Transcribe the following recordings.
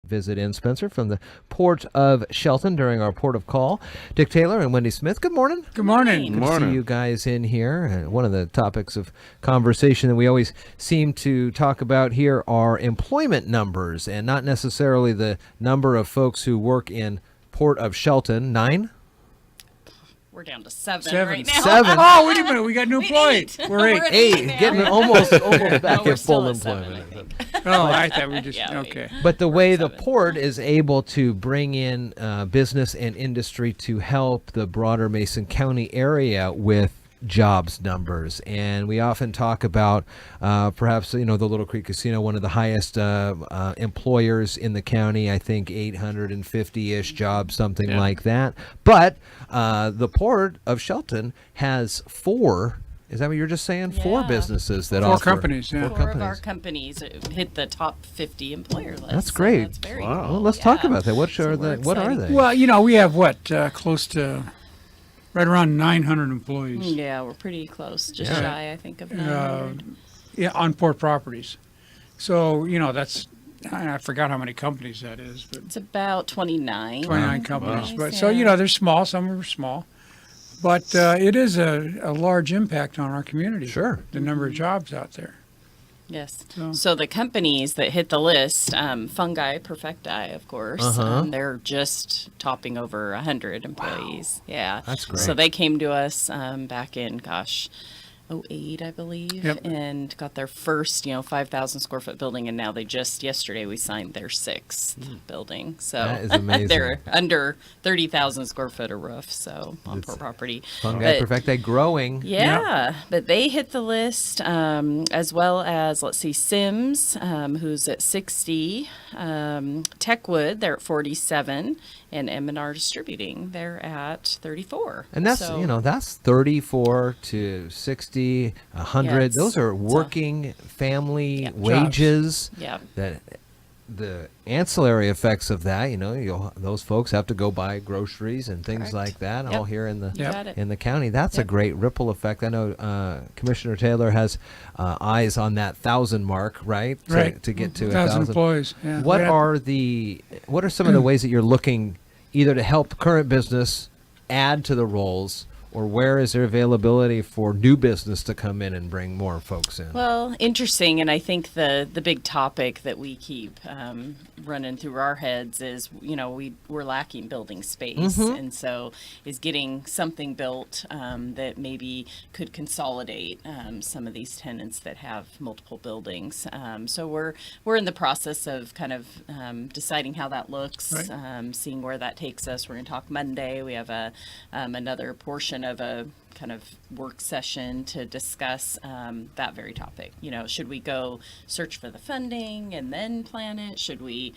visit in Spencer from the Port of Shelton during our Port of Call. Dick Taylor and Wendy Smith, good morning. Good morning. Good to see you guys in here. One of the topics of conversation that we always seem to talk about here are employment numbers, and not necessarily the number of folks who work in Port of Shelton. 9? We're down to 7 right now. 7. Oh, wait a minute. We got a new employee. We're 8. 8. Getting almost back we're at full still at 7, employment. Oh, I thought we just, Yeah, okay. But the way the 7. port is able to bring in business and industry to help the broader Mason County area with jobs numbers, and we often talk about perhaps the Little Creek Casino, one of the highest employers in the county. I think 850-ish jobs, something like that. But the Port of Shelton has 4. Is that what you're just saying? 4 businesses that 4 offer. companies, yeah. 4 of our companies hit the top 50 employer list. That's great. So that's very cool. Well, let's talk about that. What are they? Well, we have close to right around 900 employees. Yeah, we're pretty close. Just shy, I think, of 900. On port properties. So, that's, I forgot how many companies that is, but It's about 29. 29 companies. Wow. But so, they're small. Some are small. But it is a large impact on our community. Sure. The number of jobs out there. Yes. So the companies that hit the list, Fungi Perfecti, of course, they're just topping over 100 employees. Wow. Yeah. That's great. So they came to us back in, 2008, I believe, and got their first, 5,000 square foot building, and now yesterday we signed their 6th building. So that is amazing. They're under 30,000 square foot of roof, so on per property. Fungi Perfecti growing. Yeah, but they hit the list, as well as, Sims, who's at 60, Techwood, they're at 47, and M&R Distributing, they're at 34. And that's, that's 34 to 60, 100. Yeah, those are working family Jobs. wages. Yeah. That the ancillary effects of that, those folks have to go buy groceries and things like that, all here in the county. That's a great ripple effect. I know Commissioner Taylor has eyes on that 1,000 mark, right? To get to 1,000 employees. Yeah. What are some of the ways that you're looking either to help current business add to the roles, or where is there availability for new business to come in and bring more folks in? Well, interesting, and I think the big topic that we keep running through our heads is, we're lacking building space, and so is getting something built that maybe could consolidate some of these tenants that have multiple buildings. So we're in the process of kind of deciding how that looks, seeing where that takes us. We're going to talk Monday. We have another portion of a kind of work session to discuss that very topic. Should we go search for the funding and then plan it? Should we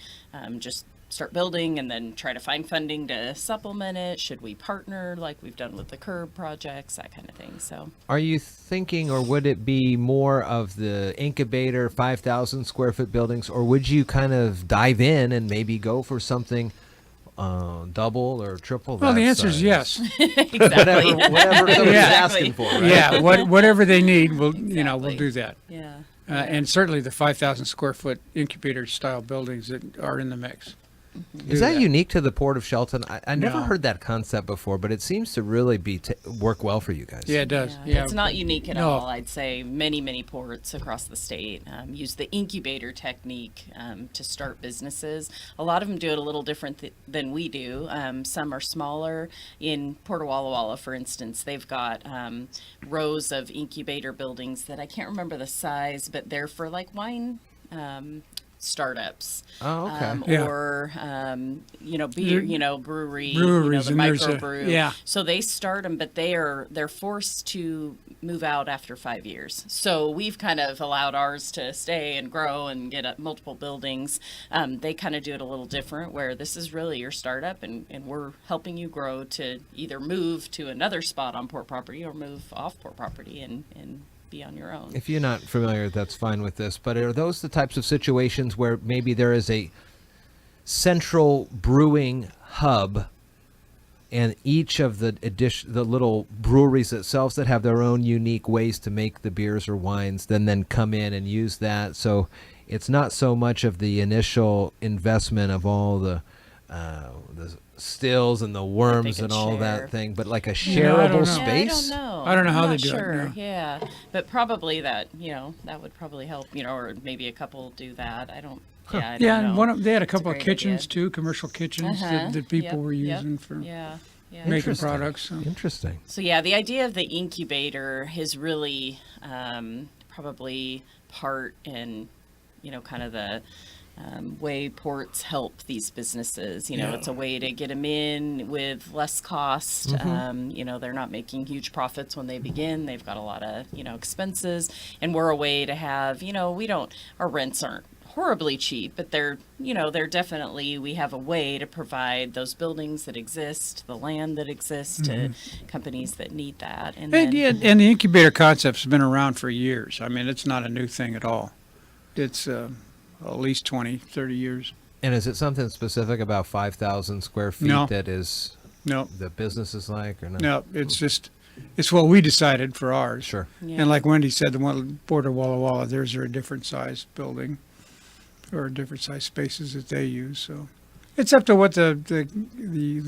just start building and then try to find funding to supplement it? Should we partner like we've done with the curb projects, that kind of thing? So are you thinking, or would it be more of the incubator 5,000 square foot buildings, or would you kind of dive in and maybe go for something double or triple that? Well, the answer is yes. Exactly. whatever somebody's asking for, right? Yeah, whatever they need, we'll do that. Yeah. And certainly the 5,000 square foot incubator style buildings that are in the mix. Is that unique to the Port of Shelton? I never heard that concept before, but it seems to really work well for you guys. Yeah, it does. Yeah. It's not unique at all. I'd say many ports across the state use the incubator technique to start businesses. A lot of them do it a little different than we do. Some are smaller. In Port of Walla Walla, for instance, they've got rows of incubator buildings that I can't remember the size, but they're for wine startups. Oh, okay. Or beer, breweries, the and microbrew. So they start them, but they're forced to move out after 5 years. So we've kind of allowed ours to stay and grow and get multiple buildings. They kind of do it a little different, where this is really your startup, and we're helping you grow to either move to another spot on port property or move off port property and be on your own. If you're not familiar, that's fine with this, but are those the types of situations where maybe there is a central brewing hub, and each of the little breweries themselves that have their own unique ways to make the beers or wines then come in and use that? So it's not so much of the initial investment of all the stills and the worms could and all share. that thing, but like a I shareable don't know. space. Yeah, I don't know. I don't know how I'm they not do it, sure. no. Yeah, but probably that that would probably help. Or maybe a couple do that. I don't. Yeah, I don't Yeah, know. and they had a It's a couple of great kitchens idea. too, commercial kitchens that people Yep, were yep. using for Yeah. making Interesting. products. So. Interesting. So yeah, the idea of the incubator is really probably part in, kind of the way ports help these businesses. It's a way to get them in with less cost. They're not making huge profits when they begin. They've got a lot of, expenses, and we're a way to have, our rents aren't horribly cheap, but they're definitely, we have a way to provide those buildings that exist, the land that exists to companies that need that. And then, And the incubator concept's been around for years. I mean, it's not a new thing at all. It's at least 20, 30 years. And is it something specific about 5,000 square feet No. that is No, the business is like, or no? no, it's what we decided for ours. Sure. yeah. And like Wendy said, the one Border Walla Walla, theirs are a different size building or different size spaces that they use. So it's up to what the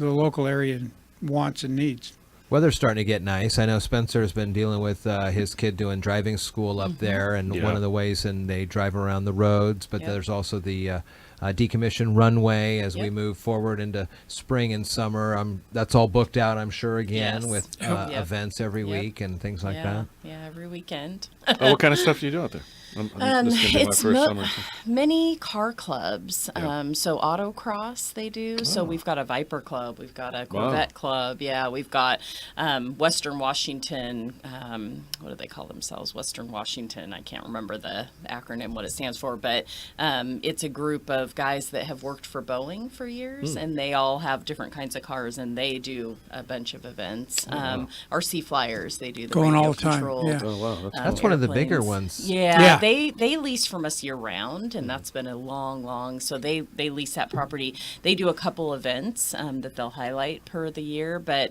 local area wants and needs. Weather's starting to get nice. I know Spencer's been dealing with his kid doing driving school up there, and Yeah. one of the ways, and they drive around the roads, but Yep. there's also the decommissioned runway as we Yep. move forward into spring and summer. That's all booked out, I'm sure, again, Yes. with Yep. events every Yep. week and things like yeah, that. yeah, every weekend. What kind of stuff do you do out there? This is gonna be my It's first summer. many car clubs. Yeah. So autocross they do. So we've got a Viper Club, we've got a Corvette Club. Yeah, we've got Western Washington. What do they call themselves? Western Washington. I can't remember the acronym, what it stands for, but it's a group of guys that have worked for Boeing for years, and they all have different kinds of cars, and they do a bunch of events. RC Flyers, they do the Going all radio the time, controlled, yeah. Oh wow, That's one of the bigger airplanes. ones. Yeah, Yeah. they lease from us year round, and that's been a long. So they lease that property. They do a couple events that they'll highlight per the year, but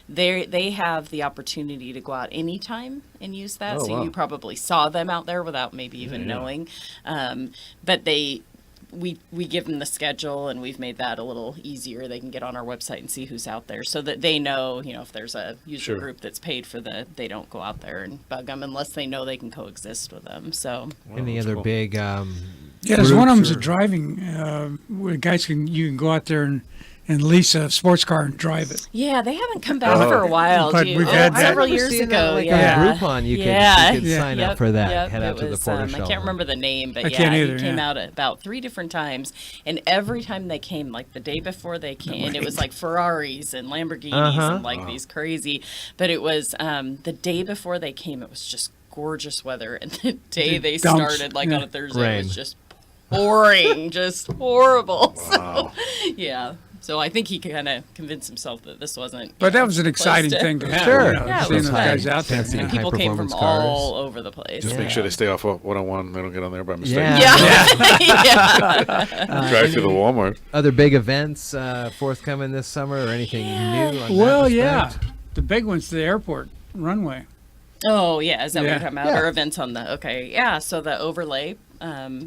they have the opportunity to go out anytime and use that. Oh, so wow. you probably saw them out there without maybe even knowing. But we give them the schedule, and we've made that a little easier. They can get on our website and see who's out there, so that they know, if there's a user Sure. group that's paid for they don't go out there and bug them unless they know they can coexist with them. So Any that's other cool. big Yeah, there's one of them's a groups or- driving, where you can go out there and lease a sports car and drive it. yeah, they haven't come back for a while. But Gee, we've had that. several I remember years seeing that, ago. like, yeah, on Groupon, you could Yeah. sign up for that. Head out to the was, Porter I Shelter. can't remember the name, but I can't either, he came yeah. out about 3 different times, and every time they came, like the day before they came, it was like Ferraris and Lamborghinis and like these crazy. But it was the day before they came, it was just gorgeous weather, and the day they dumps, started, like yeah. on a Thursday, it Rain. was just pouring, just horrible. Wow. So, yeah. So I think he kind of convinced himself that this wasn't. But that was an place exciting to- thing to have. Sure. Yeah, it seeing was those fun. guys out there. Fancy. yeah. High People came from performance cars. all over the place. Just make sure they stay off 101. They don't get on there by mistake. Yeah. Yeah. Drive through the Walmart. Other big events forthcoming this summer, or anything new? On Well, that yeah. respect? The big one's the airport runway. Oh, yeah. Is that what Yeah. you're talking about? Yeah. Or events on the, okay. Yeah. So the overlay,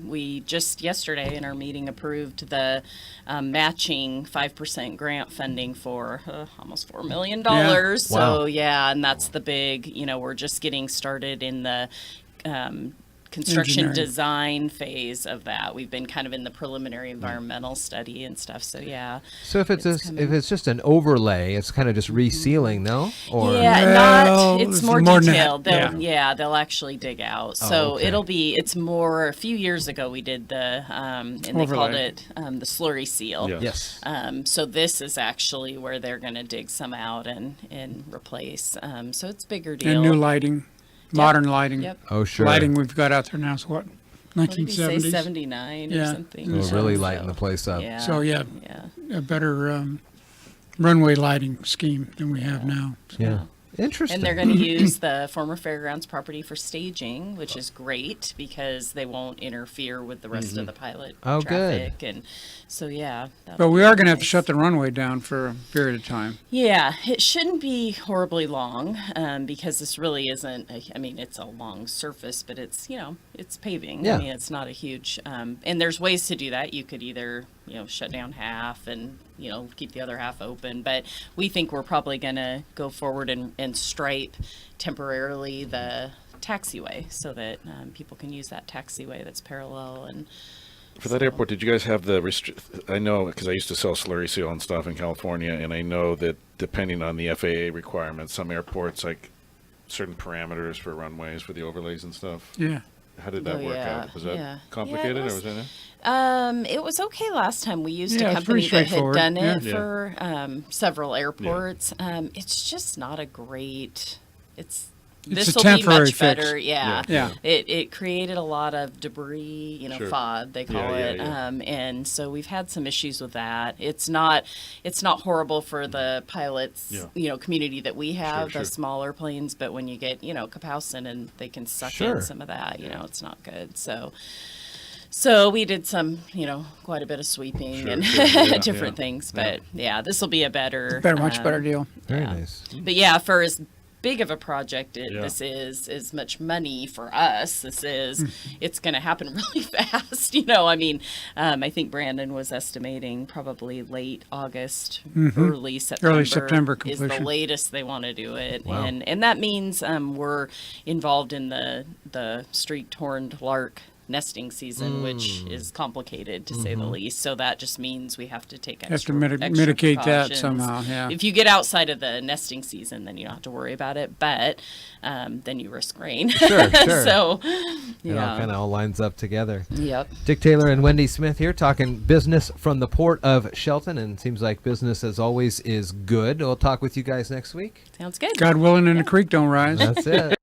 we just yesterday in our meeting approved the matching 5% grant funding for almost $4 million. Yeah. So, Wow. yeah. And that's the big, we're just getting started in the construction Engineering. design phase of that. We've been kind of in the preliminary environmental study and stuff. So, yeah. So if it's It's if it's just an overlay, it's kind of just resealing, no? Or Yeah, Well, not. It's it's more more than that, detailed. yeah. They'll actually dig out. Oh, So okay. it'll be. It's more. A few years ago, we did the and they called Overlay. it the slurry seal. Yeah. yes. So this is actually where they're going to dig some out and replace. So it's a bigger deal. And new lighting, modern lighting. Yep. Oh, sure. Lighting we've got out there now is what? What did he say? 1970s. 79 or Yeah. something. So We'll Yeah. really lighten the place up. Yeah. So, yeah. Yeah. A better runway lighting scheme than we have now. So, Yeah. Interesting. And they're going to use the former fairgrounds property for staging, which is great because they won't interfere with the rest of the pilot Oh, good. traffic. And so, yeah. But we are going to have to shut the runway down for a period of time. Yeah, it shouldn't be horribly long because this really isn't, I mean, it's a long surface, but it's, it's paving. Yeah. I mean, it's not a huge, and there's ways to do that. You could either, shut down half and, keep the other half open. But we think we're probably going to go forward and stripe temporarily the taxiway so that people can use that taxiway that's parallel. And For that airport, did you guys have the I know, because I used to sell slurry seal and stuff in California, and I know that depending on the FAA requirements, some airports, like certain parameters for runways for the overlays and stuff. Yeah. How did that work out? Was that complicated, or was it? It was okay last time. We used Yeah, a it's pretty company that had straightforward. done it Yeah. for several airports. It's just not a great. This a will be temporary much fix. better. Yeah. Yeah. It created a lot of debris, Sure. FOD they call Yeah, it, yeah. and so we've had some issues with that. It's not horrible for the pilots, Yeah. community that we have, Sure. the smaller planes. But when you get, Kapowsin and they can suck Sure. in some of that, it's not good. So we did some, quite a bit of sweeping Sure, and sure, yeah, different yeah. things. But this will be a better, Much better deal. Very yeah. nice. But yeah, for as big of a project Yeah. this is, as much money for us, it's going to happen really fast. I think Brandon was estimating probably late August, early September. Early September is the completion. latest they want to do it. Wow. And that means we're involved in the streaked-horned lark nesting season, which is complicated to say the least. So that just means we have to take extra, Have to extra mitigate that precautions. somehow, yeah. If you get outside of the nesting season, then you don't have to worry about it. But then you risk rain. Sure, sure. So, It all kind of all lines up together. Yep. Dick Taylor and Wendy Smith here talking business from the Port of Shelton, and seems like business as always is good. We'll talk with you guys next week. Sounds good. God willing and the creek don't rise. That's it.